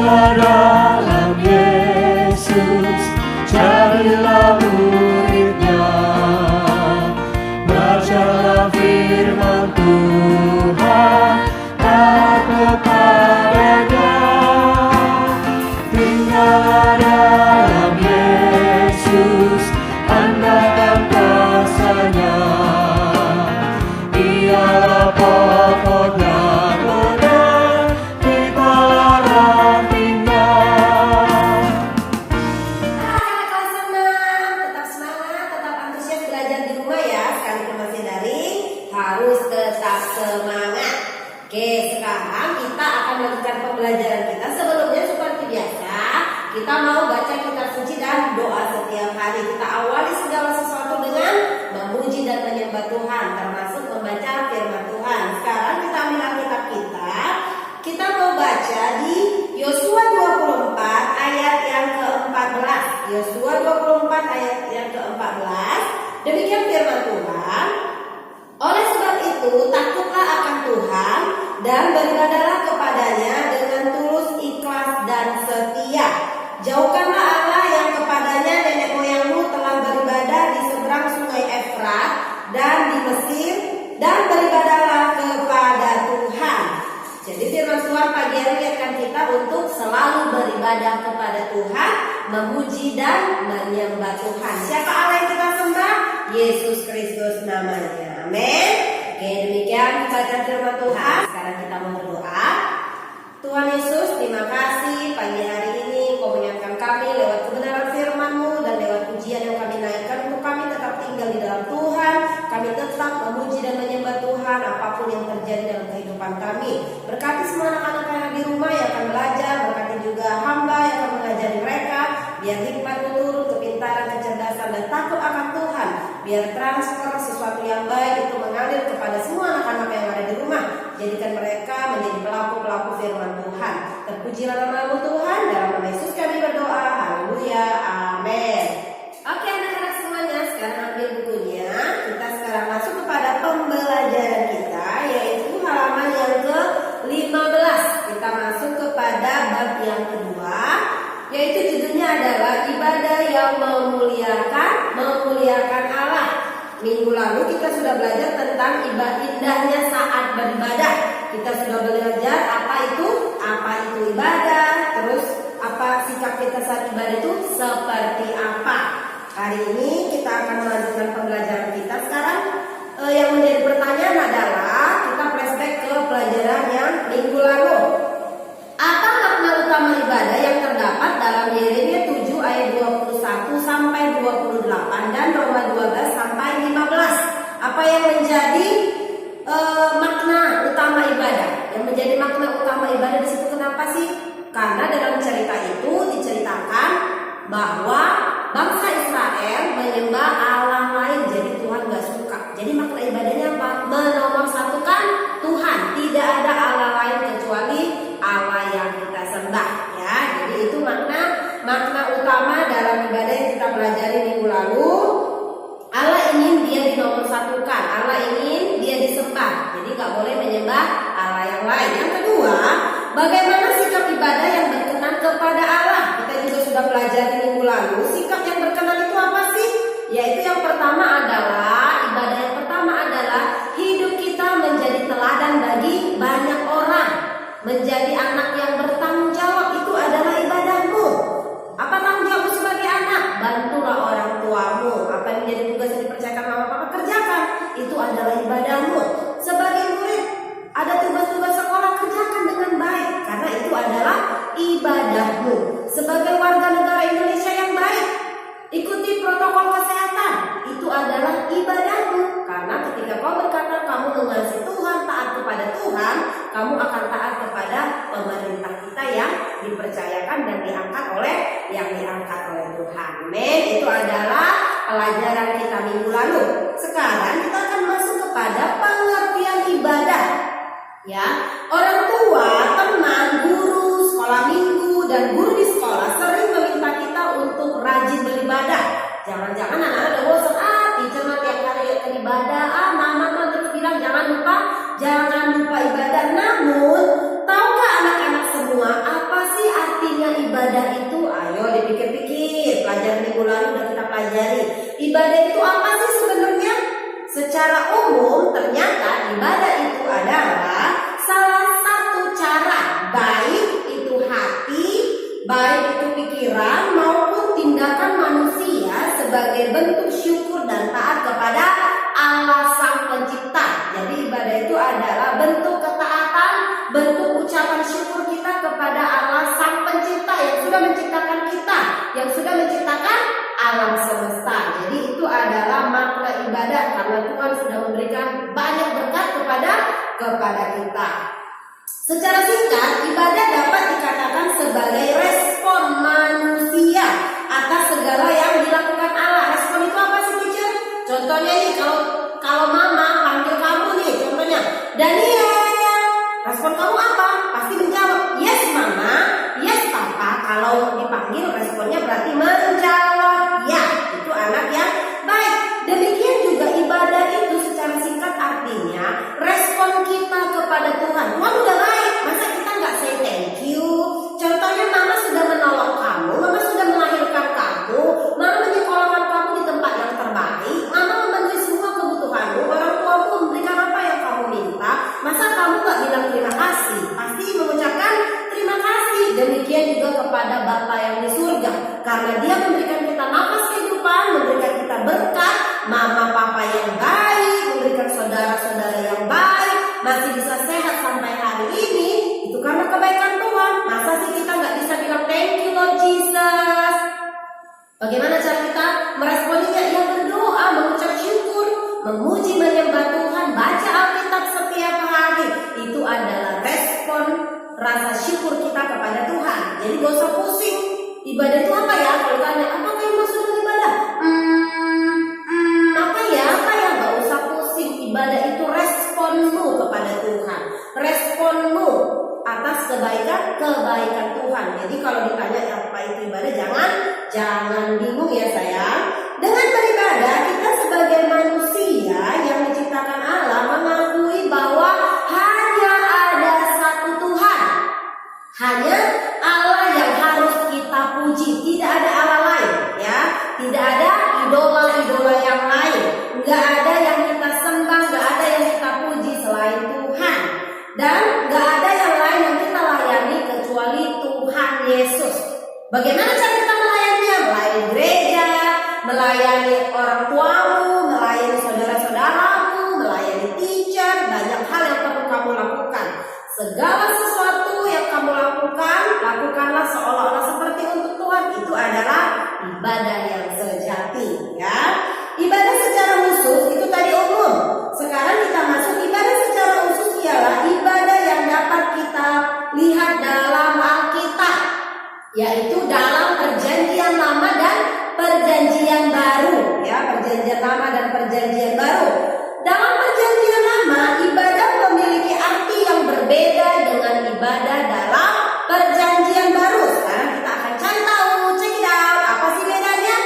dalam Yesus, carilah muridnya, bacalah firman Tuhan, taat kepadanya, tinggallah dalam Yesus, andalkan kuasa-Nya, Dialah pokok dan benar, itulah rantingnya. Kakak senang, tetap semangat, tetap antusias belajar di rumah ya. Sekalipun masih daring, harus tetap semangat. Oke, sekarang kita akan melanjutkan pembelajaran kita. Sebelumnya seperti biasa, kita mau baca kitab suci dan doa setiap hari. Kita awali segala sesuatu dengan memuji dan menyembah Tuhan, termasuk membaca firman Tuhan. Sekarang kita ambil Alkitab kita mau baca di Yosua 24 ayat yang ke-14. Yosua 24 ayat yang ke-14. Demikian firman Tuhan. Oleh sebab itu, takutlah akan Tuhan dan beribadahlah kepadanya dengan tulus, ikhlas, dan setia. Jauhkanlah Allah yang kepadanya nenek moyangmu telah beribadah di seberang sungai Efrat dan di Mesir, dan beribadahlah kepada Tuhan. Jadi firman Tuhan pagi hari mengingatkan kita untuk selalu beribadah kepada Tuhan, memuji dan menyembah Tuhan. Siapa Allah yang kita sembah? Yesus Kristus namanya. Amin. Oke, demikian baca firman Tuhan. Sekarang kita mau berdoa. Tuhan Yesus, terima kasih pagi hari ini Kau mengingatkan kami lewat kebenaran firman-Mu dan lewat pujian yang kami naikkan untuk kami tetap tinggal di dalam Tuhan. Kami tetap memuji dan menyembah Tuhan apapun yang terjadi dalam kehidupan kami. Berkati semua anak-anak yang ada di rumah yang akan belajar, berkati juga hamba yang akan mengajari mereka, biar hikmat turun, kepintaran, kecerdasan, dan takut akan Tuhan. Biar transfer sesuatu yang baik itu mengalir kepada semua anak-anak yang ada di rumah. Jadikan mereka menjadi pelaku-pelaku firman Tuhan. Terpujilah nama-Mu Tuhan, dalam nama Yesus kami berdoa. Haleluya, amin. Oke anak-anak semuanya, sekarang ambil bukunya. Kita sekarang masuk kepada pembelajaran kita, yaitu halaman yang ke-15. Kita masuk kepada bab yang kedua, yaitu judulnya adalah ibadah yang memuliakan Allah. Minggu lalu kita sudah belajar tentang indahnya saat beribadah. Kita sudah belajar apa itu ibadah, terus apa sikap kita saat ibadah itu seperti apa. Hari ini kita akan melanjutkan pembelajaran kita. Sekarang yang menjadi pertanyaan adalah kita flashback ke pelajaran yang minggu lalu. Apa makna utama ibadah yang terdapat dalam Yeremia 7 ayat 21 sampai 28 dan Roma 12 sampai 15? Apa yang menjadi makna utama ibadah? Yang menjadi makna utama ibadah di situ kenapa sih? Karena dalam cerita itu diceritakan bahwa bangsa Israel menyembah Allah lain, jadi Tuhan gak suka. Jadi makna ibadahnya apa? Menomorsatukan Tuhan. Tidak ada Allah lain kecuali Allah yang kita sembah, ya. Jadi itu makna utama dalam ibadah yang kita pelajari minggu lalu. Allah ingin dia dinomorsatukan, Allah ingin dia disembah. Jadi gak boleh menyembah Allah yang lain. Yang kedua, bagaimana sikap ibadah yang berkenan kepada Allah? Kita juga sudah pelajari minggu lalu. Sikap yang berkenan itu apa sih? Yaitu yang pertama adalah, ibadah yang pertama adalah hidup kita menjadi teladan bagi banyak orang. Menjadi anak yang bertanggung jawab, itu adalah ibadahmu. Apa tanggung jawabmu sebagai anak? Bantulah orang tuamu. Apa yang menjadi tugas yang dipercayakan mama papa, kerjakan. Itu adalah ibadahmu. Sebagai murid, ada tugas-tugas sekolah, kerjakan dengan baik, karena itu adalah ibadahmu. Sebagai warga negara Indonesia yang baik, ikuti protokol kesehatan, itu adalah ibadahmu. Karena ketika kau berkata kamu mengasihi Tuhan, taat kepada Tuhan, kamu akan taat kepada pemerintah kita yang dipercayakan dan diangkat oleh Tuhan. Amin. Itu adalah pelajaran kita minggu lalu. Sekarang kita akan masuk kepada pengertian ibadah. Ya, orang tua, teman, guru, sekolah minggu, dan guru di sekolah sering meminta kita untuk rajin beribadah. Jangan-jangan anak-anak udah bosan, teacher mah tiap hari ibadah, mama terus bilang jangan lupa ibadah. Namun, tahukah anak-anak semua, apa sih artinya ibadah itu? Ayo dipikir-pikir. Pelajaran minggu lalu udah kita pelajari. Ibadah itu apa sih sebenarnya? Secara umum ternyata ibadah itu adalah salah satu cara, baik itu hati, baik itu pikiran maupun tindakan manusia sebagai bentuk syukur dan taat kepada Allah Sang Pencipta. Jadi ibadah itu adalah bentuk ketaatan, bentuk ucapan syukur kita kepada Allah Sang Pencipta yang sudah menciptakan kita, yang sudah menciptakan alam semesta. Jadi itu adalah makna ibadah karena Tuhan sudah memberikan banyak berkat kepada kita. Secara singkat, ibadah dapat dikatakan sebagai respon manusia atas segala yang dilakukan Allah. Respon itu apa sih, teacher? Contohnya nih, kalau mama panggil kamu nih, contohnya, Daniel, respon kamu apa? Pasti menjawab, yes mama, yes papa. Kalau dipanggil responnya berarti menjawab, ya. Itu anak yang baik. Demikian juga ibadah itu secara singkat artinya respon kita kepada Tuhan. Tuhan udah baik, masa kita nggak say thank you? Contohnya mama sudah menolong kamu, mama sudah melahirkan kamu, mama menyekolahkan kamu di tempat yang terbaik, mama memenuhi semua kebutuhanmu, orang tuamu memberikan apa yang kamu minta, masa kamu nggak bilang terima kasih? Pasti mengucapkan terima kasih. Demikian juga kepada Bapa yang di surga, karena Dia memberikan kita nafas kehidupan, memberikan kita berkat, mama papa yang baik, memberikan saudara-saudara yang baik, masih bisa sehat sampai hari ini, itu karena kebaikan Tuhan. Masa sih kita nggak bisa bilang thank you Lord Jesus? Bagaimana cara kita meresponinya? Ya berdoa, mengucap syukur, memuji, menyembah Tuhan, baca Alkitab setiap hari. Itu adalah respon rasa syukur kita kepada Tuhan. Jadi gak usah pusing. Ibadah itu apa ya? Kalau tanya, apakah yang maksud dengan ibadah? Apa ya? Gak usah pusing. Ibadah itu responmu kepada Tuhan, responmu atas kebaikan Tuhan. Jadi kalau ditanya apa itu ibadah, jangan bingung ya sayang. Dengan beribadah kita sebagai manusia yang diciptakan Allah mengakui bahwa hanya ada satu Tuhan, hanya Allah yang harus kita puji. Tidak ada Allah lain, ya. Tidak ada idola-idola yang lain. Nggak ada yang kita sembah, nggak ada yang kita puji selain Tuhan. Dan nggak ada yang lain yang kita layani kecuali Tuhan Yesus. Bagaimana cara kita melayaninya? Melayani gereja, melayani orang tuamu, melayani saudara-saudaramu, melayani teacher. Banyak hal yang perlu kamu lakukan. Segala sesuatu yang kamu lakukan, lakukanlah seolah-olah seperti untuk Tuhan. Itu adalah ibadah yang sejati, ya. Ibadah secara khusus itu tadi umum. Sekarang kita masuk ibadah secara khusus, ialah ibadah yang dapat kita lihat dalam Alkitab, yaitu dalam Perjanjian Lama dan Perjanjian Baru, ya. Perjanjian Lama dan Perjanjian Baru. Dalam Perjanjian Lama, ibadah memiliki arti yang berbeda dengan ibadah dalam Perjanjian Baru. Sekarang kita akan cari tahu, check it out, apa sih bedanya?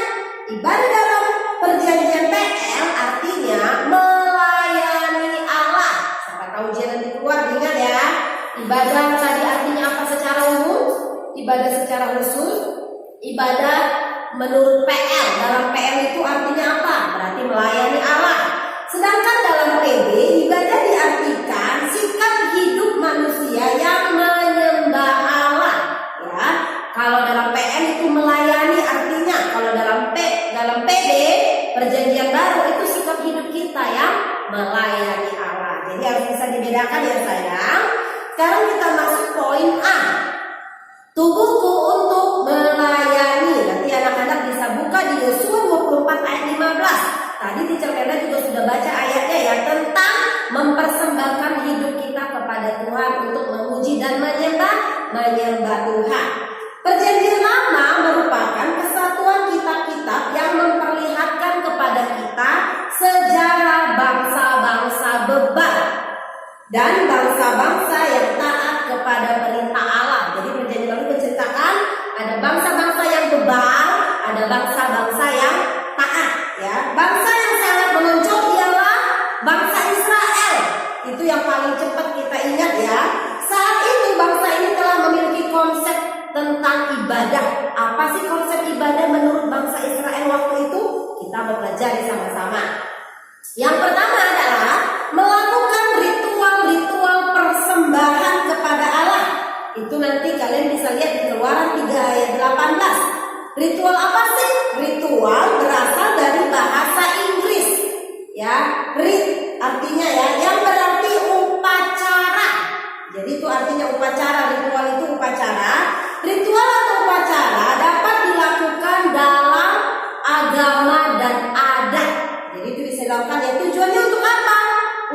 Ibadah dalam Perjanjian PL artinya melayani Allah. Siapa tahu dia nanti keluar, ingat ya. Ibadah tadi artinya apa secara umum? Ibadah secara khusus. Ibadah menurut PL, dalam PL itu artinya apa? Berarti melayani Allah. Sedangkan dalam PB, ibadah diartikan sikap hidup manusia yang menyembah Allah, ya. Kalau dalam PN itu melayani artinya, kalau dalam PB, Perjanjian Baru, itu sikap hidup kita yang melayani Allah. Jadi harus bisa dibedakan ya sayang. Sekarang kita masuk poin A. Tubuhku untuk melayani. Nanti anak-anak bisa buka di Yosua 24 ayat 15. Tadi Teacher Kenda juga sudah baca ayatnya ya, tentang mempersembahkan hidup kita kepada Tuhan untuk memuji dan menyembah Tuhan. Perjanjian Lama merupakan kesatuan kitab-kitab yang memperlihatkan kepada kita sejarah bangsa-bangsa bebal dan bangsa-bangsa yang taat kepada perintah Allah. Jadi Perjanjian Lama menceritakan ada bangsa-bangsa yang bebal, ada bangsa-bangsa yang taat, ya. Bangsa yang sangat menonjol ialah bangsa Israel. Itu yang paling cepat kita ingat ya. Saat itu bangsa ini telah memiliki Israel waktu itu? Kita mau pelajari sama-sama. Yang pertama adalah melakukan ritual-ritual persembahan kepada Allah. Itu nanti kalian bisa lihat di Keluaran 3 ayat 18. Ritual apa sih? Ritual berasal dari bahasa Inggris. Ya, rit artinya ya, yang berarti upacara. Jadi itu artinya upacara, ritual itu upacara. Ritual atau upacara dapat dilakukan dalam agama dan adat. Jadi itu bisa dilakukan ya, tujuannya untuk apa?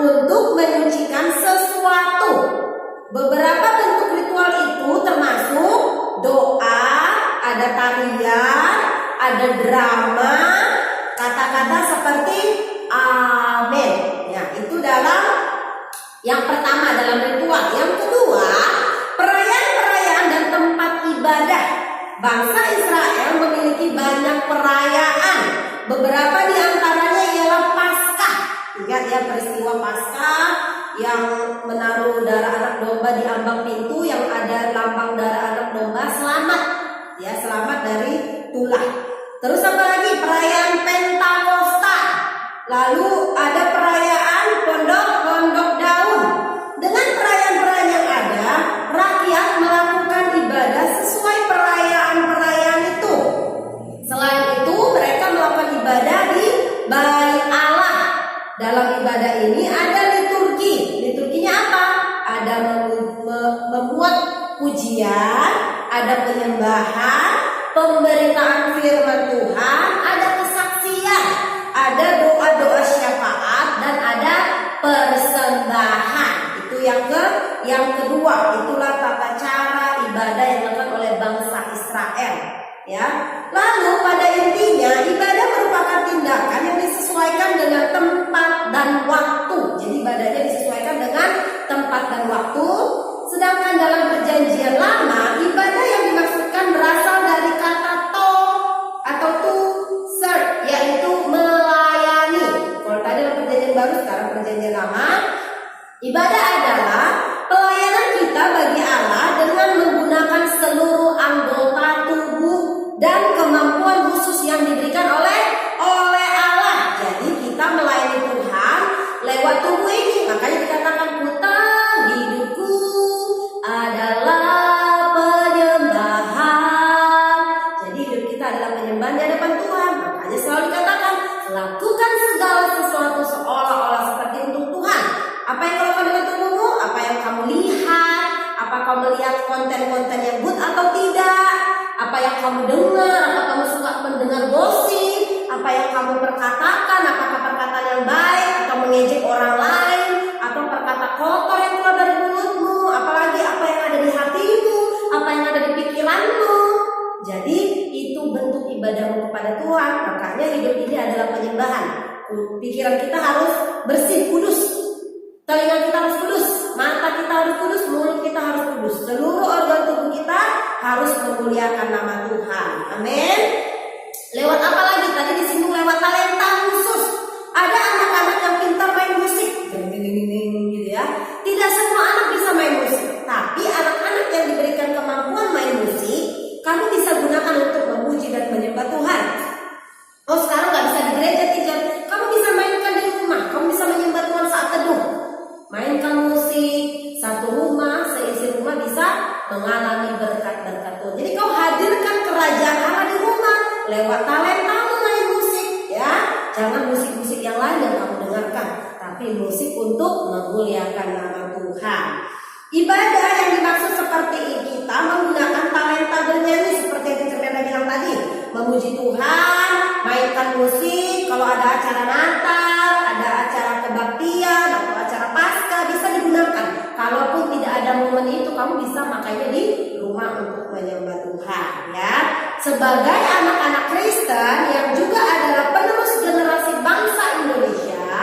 Untuk menyucikan sesuatu. Beberapa bentuk ritual itu termasuk doa, ada tarian, ada drama, kata-kata seperti amin. Ya, itu dalam yang pertama dalam ritual. Yang kedua, perayaan-perayaan dan tempat ibadah. Bangsa Israel memiliki banyak perayaan. Beberapa di antaranya ialah Paskah. Ingat ya peristiwa Paskah yang menaruh darah anak domba di ambang pintu, yang ada lambang darah anak domba, selamat. Ya, selamat dari tulah. Terus apa lagi? Perayaan Pentakosta. Lalu ada perayaan Pondok Daun. Dengan perayaan-perayaan yang ada, rakyat melakukan ibadah sesuai perayaan-perayaan itu. Selain itu, mereka melakukan ibadah di Bait Allah. Dalam ibadah ini ada liturgi. Liturginya apa? Ada membuat pujian, ada penyembahan, pemberitaan firman Tuhan, ada kesaksian, ada doa-doa syafaat, dan ada persembahan. Itu yang kedua. Itulah tata cara ibadah yang dilakukan oleh bangsa Israel. Ya. Lalu pada intinya ibadah merupakan tindakan yang disesuaikan dengan tempat dan waktu. Jadi ibadahnya disesuaikan dengan tempat dan waktu. Sedangkan dalam perjanjian lama, ibadah yang dimaksudkan berasal dari kata to atau to serve, yaitu melayani. Kalau tadi dalam perjanjian baru, sekarang perjanjian lama, ibadah adalah pelayanan kita bagi Allah dengan menggunakan seluruh anggota tubuh dan kemampuan khusus yang diberikan oleh Allah. Jadi kita melayani Tuhan lewat tubuh ini. Makanya dikatakan hidupku adalah penyembahan. Jadi hidup kita adalah penyembahan di hadapan Tuhan. Makanya selalu dikatakan lakukan segala sesuatu seolah-olah seperti untuk Tuhan. Apa yang kau lakukan dengan tubuhmu? Apa yang kamu lihat? Apa kamu melihat konten-konten yang good atau tidak? Apa yang kamu dengar? Apa kamu suka mendengar gosip? Apa yang kamu perkatakan? Apakah perkataan yang baik atau mengejek orang lain? Atau perkata kotor yang keluar dari mulutmu? Apalagi apa yang ada di hatimu? Apa yang ada di pikiranmu? Jadi itu bentuk ibadahmu kepada Tuhan. Makanya hidup ini adalah penyembahan. Pikiran kita harus bersih, kudus. Telinga kita harus kudus, mata kita harus kudus, mulut kita harus kudus. Seluruh organ tubuh kita harus memuliakan nama Tuhan. Amin. Lewat apa lagi? Tadi disinggung lewat talenta khusus. Ada anak-anak yang pintar main musik, gitu ya. Tidak semua anak bisa main musik, tapi anak-anak yang diberikan kemampuan main musik, kamu bisa gunakan untuk memuji dan menyembah Tuhan. Oh, sekarang nggak bisa di gereja, teacher. Kamu bisa mainkan di rumah. Kamu bisa menyembah Tuhan saat teduh. Mainkan musik, satu rumah, seisi rumah bisa mengalami berkat-berkat Tuhan. Jadi kau hadirkan kerajaan Allah di rumah lewat talentamu main musik, ya. Jangan musik-musik yang lain yang kamu dengarkan, tapi musik untuk memuliakan nama Tuhan. Ibadah yang dimaksud seperti ini, kita menggunakan talenta bernyanyi seperti yang Teacher bilang tadi, memuji Tuhan, mainkan musik. Kalau ada acara Natal, ada acara kebaktian atau acara Paskah, bisa digunakan. Kalaupun tidak ada momen itu, kamu bisa makanya di rumah untuk menyembah Tuhan, ya. Sebagai anak-anak Kristen yang juga adalah penerus generasi bangsa Indonesia,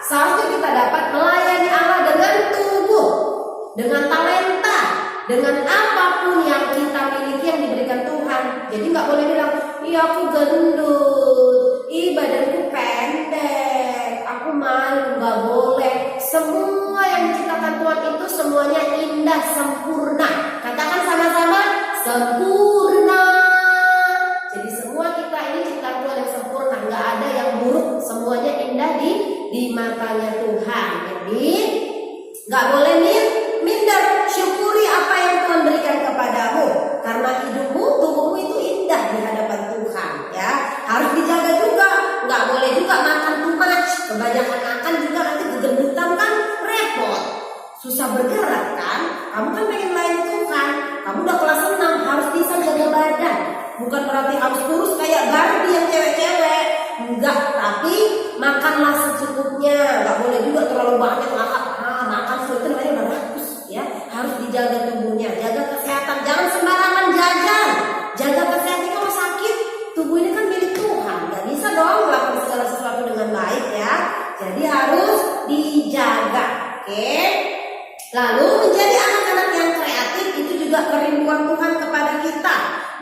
seharusnya kita dapat melayani Allah dengan tubuh, dengan talenta, dengan apapun yang kita miliki yang diberikan Tuhan. Jadi nggak boleh bilang, iya aku gendut, badanku pendek, aku malu. Nggak boleh. Semua yang diciptakan Tuhan itu semuanya indah, sempurna. Katakan sama-sama, sempurna. Jadi semua kita ini ciptaan Jadi nggak boleh minder, syukuri apa yang Tuhan berikan kepadamu, karena hidupmu, tubuhmu itu indah di hadapan Tuhan ya. Harus dijaga juga, nggak boleh juga makan too much. Kebanyakan makan juga nanti kegendutan kan repot, susah bergerak kan. Kamu kan pengen lain Tuhan, kamu udah kelas 6 harus bisa jaga badan. Bukan berarti harus kurus kayak Barbie yang cewek-cewek, enggak, tapi makanlah secukupnya, nggak boleh juga terlalu banyak makan sesuatu aja udah bagus ya. Harus dijaga tubuhnya, jaga kesehatan, jangan sembarangan jajan. Jaga kesehatan, kalau sakit tubuh ini kan milik Tuhan, nggak bisa dong melakukan segala sesuatu dengan baik ya. Jadi harus dijaga, oke? Lalu menjadi anak-anak yang kreatif itu juga kerinduan Tuhan kepada kita,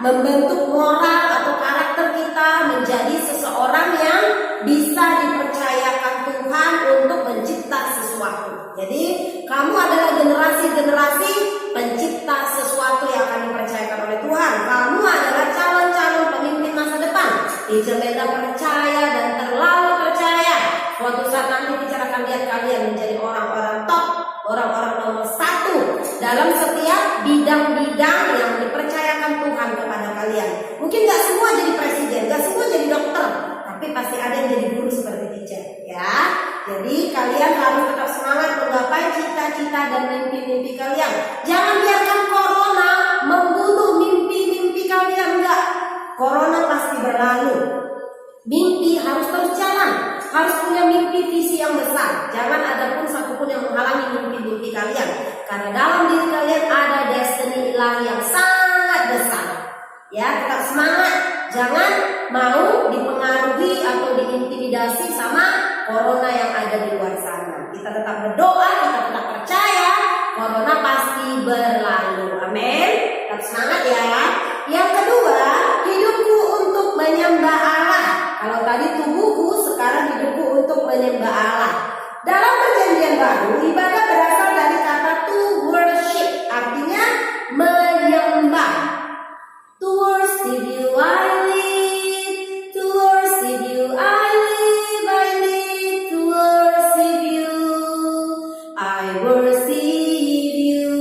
membentuk moral atau karakter kita menjadi seseorang yang bisa dipercayakan Tuhan untuk mencipta sesuatu. Jadi kamu adalah generasi-generasi pencipta sesuatu yang akan dipercayakan oleh Tuhan. Kamu adalah calon-calon pemimpin masa depan. Teacher Leda percaya dan terlalu percaya suatu saat nanti teacher akan lihat kalian menjadi orang-orang top, orang-orang nomor 1 dalam setiap bidang-bidang yang dipercayakan Tuhan kepada kalian. Mungkin gak semua jadi presiden, gak semua jadi dokter, tapi pasti ada yang jadi guru seperti teacher ya. Jadi kalian harus tetap semangat menggapai cita-cita dan mimpi-mimpi kalian. Jangan biarkan corona membunuh mimpi-mimpi kalian. Enggak, corona pasti berlalu. Mimpi harus terus jalan, harus punya mimpi visi yang besar. Jangan ada pun satupun yang menghalangi mimpi-mimpi kalian, karena dalam diri kalian ada destiny ilahi yang sangat besar. Ya, tetap semangat, jangan mau dipengaruhi atau diintimidasi sama corona yang ada di luar sana. Kita tetap berdoa, kita tetap percaya corona pasti berlalu. Amin. Tetap semangat ya. Yang kedua, hidupku untuk menyembah Allah. Kalau tadi tubuhku, sekarang hidupku untuk menyembah Allah. Dalam perjanjian baru, ibadah berasal dari kata to worship, artinya menyembah. To worship you I live, to worship you I live, I live to worship you, I worship you,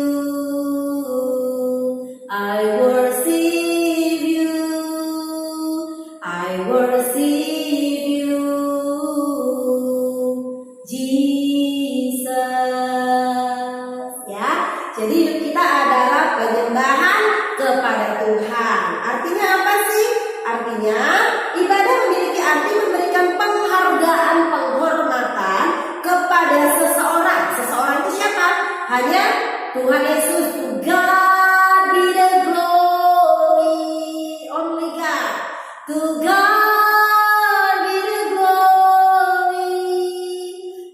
I worship you, I worship you, Jesus. Ya, jadi hidup kita adalah penyembahan kepada Tuhan. Artinya apa sih? Artinya ibadah memiliki arti memberikan penghargaan, penghormatan kepada seseorang. Seseorang itu siapa? Hanya Tuhan Yesus. To God be the glory, only God. To God be the glory,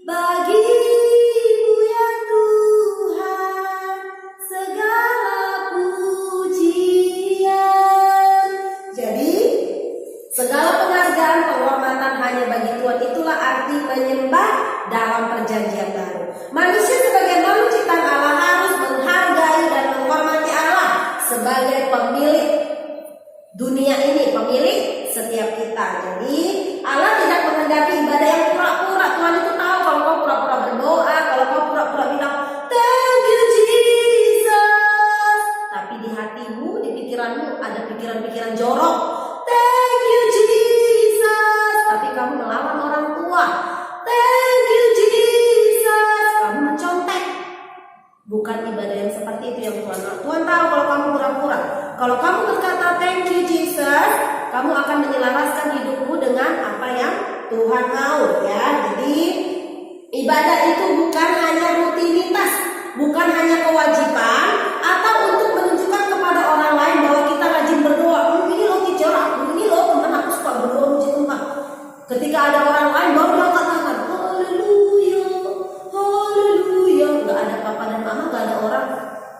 bagimu ya Tuhan segala pujian. Jadi segala penghargaan, penghormatan hanya bagi Tuhan. Itulah arti menyembah dalam perjanjian baru. Manusia sebagai makhluk ciptaan Allah harus menghargai dan menghormati Allah sebagai pemilik dunia ini, pemilik setiap kita. Jadi Allah tidak menghendaki ibadah yang pura-pura. Tuhan itu tahu kalau kau pura-pura berdoa, kalau kau pura-pura bilang thank you Jesus, tapi di hatimu, di pikiranmu ada pikiran-pikiran jorok. Thank you Jesus, tapi kamu melawan orang tua. Thank you Jesus, kamu mencontek. Bukan ibadah yang seperti itu yang Tuhan tahu. Tuhan tahu kalau kamu pura-pura. Kalau kamu berkata thank you Jesus, kamu akan menyelaraskan hidupmu dengan apa yang Tuhan mau ya. Jadi ibadah itu bukan hanya rutinitas, bukan hanya kewajiban atau untuk menunjukkan kepada orang lain bahwa kita rajin berdoa. Ini loh teacher aku, ini loh teman aku suka berdoa puji Tuhan. Ketika ada orang lain baru dia katakan haleluya, haleluya. Gak ada papa dan mama, gak ada orang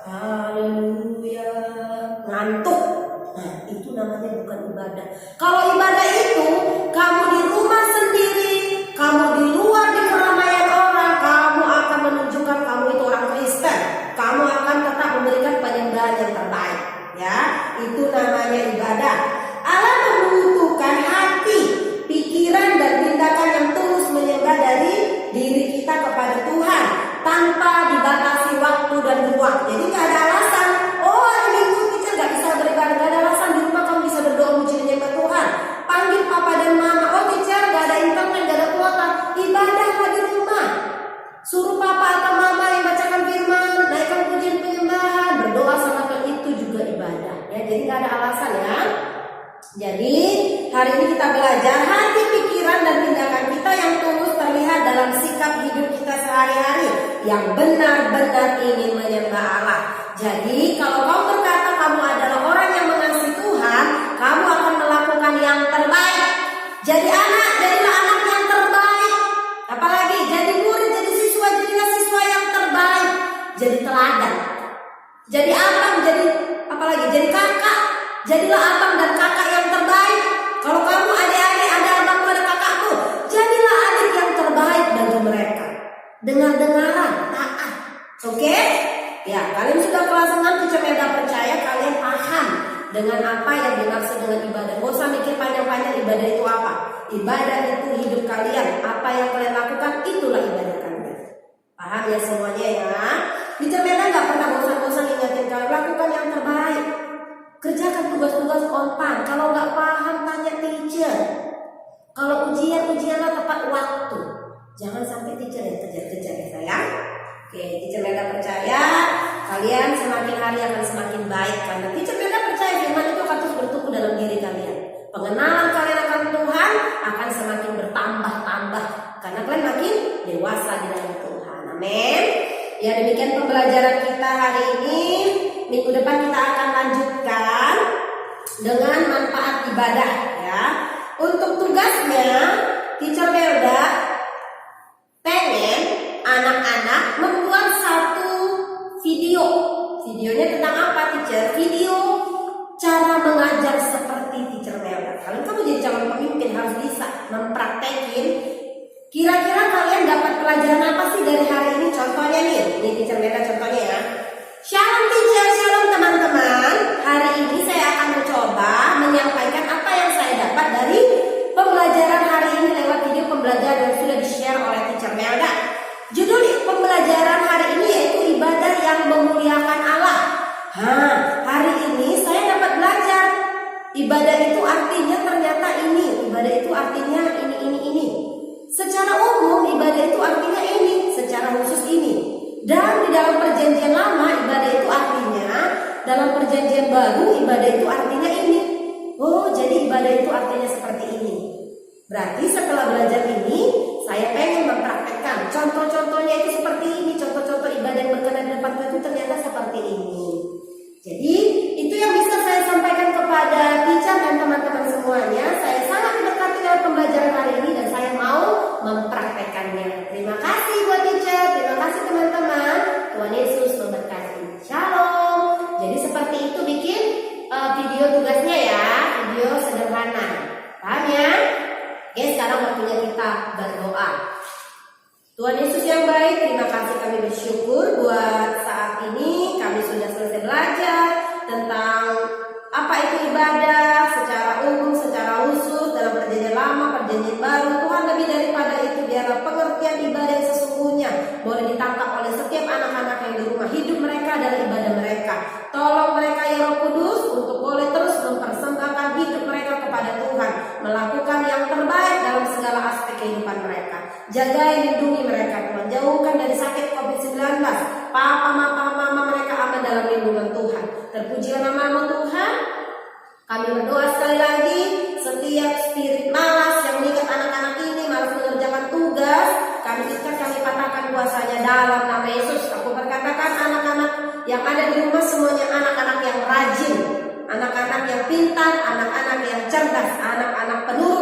haleluya, ngantuk. Nah itu namanya bukan ibadah. Kalau ibadah itu kamu di rumah sendiri, kamu papa atau mama yang bacakan firman, naikkan pujian penyembahan, berdoa sama Tuhan, itu juga ibadah. Ya, jadi nggak ada alasan ya. Jadi hari ini kita belajar hati, pikiran, dan tindakan kita yang tulus terlihat dalam sikap hidup kita sehari-hari yang benar-benar ingin menyembah Allah. Jadi kalau kamu berkata kamu adalah orang yang mengasihi Tuhan, kamu akan melakukan yang terbaik. Jadi jadilah anak yang terbaik. Apalagi jadi murid, jadi siswa, jadilah siswa yang terbaik. Jadi teladan. Jadi abang, jadi kakak. Jadilah abang dan kakak yang terbaik. Kalau kamu adik-adik, ada abangmu, ada kakakmu, jadilah adik yang terbaik bagi mereka. Dengar-dengaran, taat. Oke? Ya, kalian sudah kelas 6, Teacher Melda percaya kalian paham dengan apa yang dimaksud dengan ibadah. Gak usah mikir panjang-panjang ibadah itu apa. Ibadah itu hidup kalian. Apa yang kalian lakukan, itulah ibadah kalian. Paham ya semuanya ya? Teacher Melda gak pernah bosan-bosan ingatin kalian, lakukan yang terbaik. Kerjakan tugas-tugas on time. Kalau nggak paham, tanya teacher. Kalau ujianlah tepat waktu. Jangan sampai teacher yang kejar-kejar ya sayang. Oke, Teacher Melda percaya kalian semakin hari akan semakin baik. Karena Teacher Melda percaya firman itu akan terus bertumbuh dalam diri kalian. Pengenalan kalian akan Tuhan akan semakin bertambah-tambah. Karena kalian makin dewasa di dalam Tuhan. Amin. Ya, demikian pembelajaran kita hari ini. Minggu depan kita akan lanjutkan dengan manfaat ibadah ya. Untuk tugasnya, Teacher Melda pengen anak-anak membuat satu video. Videonya tentang apa, Teacher? Video cara mengajar seperti Teacher Melda. Kalau kamu jadi calon pemimpin harus bisa mempraktekin. Kira-kira kalian dapat pelajaran apa sih dari hari ini? Contohnya nih, ini Teacher Melda contohnya ya. Shalom teacher, shalom teman-teman. Hari ini saya akan mencoba menyampaikan apa yang saya dapat dari pembelajaran hari ini lewat video pembelajaran yang sudah di-share oleh Teacher Melda. Judul pembelajaran hari ini yaitu ibadah yang memuliakan Allah. Hari ini saya dapat belajar ibadah itu artinya ternyata ini, ibadah itu artinya ini. Secara umum ibadah itu artinya ini, secara khusus ini. Dan di dalam perjanjian lama ibadah itu artinya, dalam perjanjian baru ibadah itu artinya ini. Oh, jadi ibadah itu artinya seperti ini. Berarti setelah belajar ini, saya pengen mempraktekkan. Contoh-contohnya itu seperti ini. Contoh-contoh ibadah yang berkenan di depan Tuhan itu ternyata seperti ini. Jadi itu yang bisa saya sampaikan kepada teacher dan teman-teman semuanya. Saya sangat diberkati dengan pembelajaran hari ini dan saya mau mempraktekannya. Terima kasih buat teacher, terima kasih teman-teman. Tuhan Yesus memberkati. Shalom. Jadi seperti itu bikin video tugasnya ya, video sederhana. Paham ya? Oke, sekarang waktunya kita berdoa. Tuhan Yesus yang baik, terima kasih, kami bersyukur buat saat ini kami sudah selesai belajar tentang apa itu ibadah secara umum, secara khusus dalam perjanjian lama, perjanjian baru. Tuhan, lebih daripada itu biarlah pengertian ibadah yang sesungguhnya boleh ditangkap oleh setiap anak-anak yang di rumah. Hidup mereka adalah ibadah mereka. Tolong mereka ya Roh Kudus untuk boleh terus mempersembahkan hidup mereka kepada Tuhan, melakukan yang terbaik dalam segala aspek kehidupan mereka. Jaga, lindungi mereka Tuhan, jauhkan dari sakit COVID-19. Papa, mama mereka aman dalam lindungan Tuhan. Terpujilah nama-Mu Tuhan. Kami berdoa sekali lagi, setiap spirit malas yang mengikat anak-anak ini, malas mengerjakan tugas, kami ikat, kami patahkan kuasanya dalam nama Yesus. Aku berkatakan anak-anak yang ada di rumah semuanya anak-anak yang rajin, anak-anak yang pintar, anak-anak yang cerdas, anak-anak penuh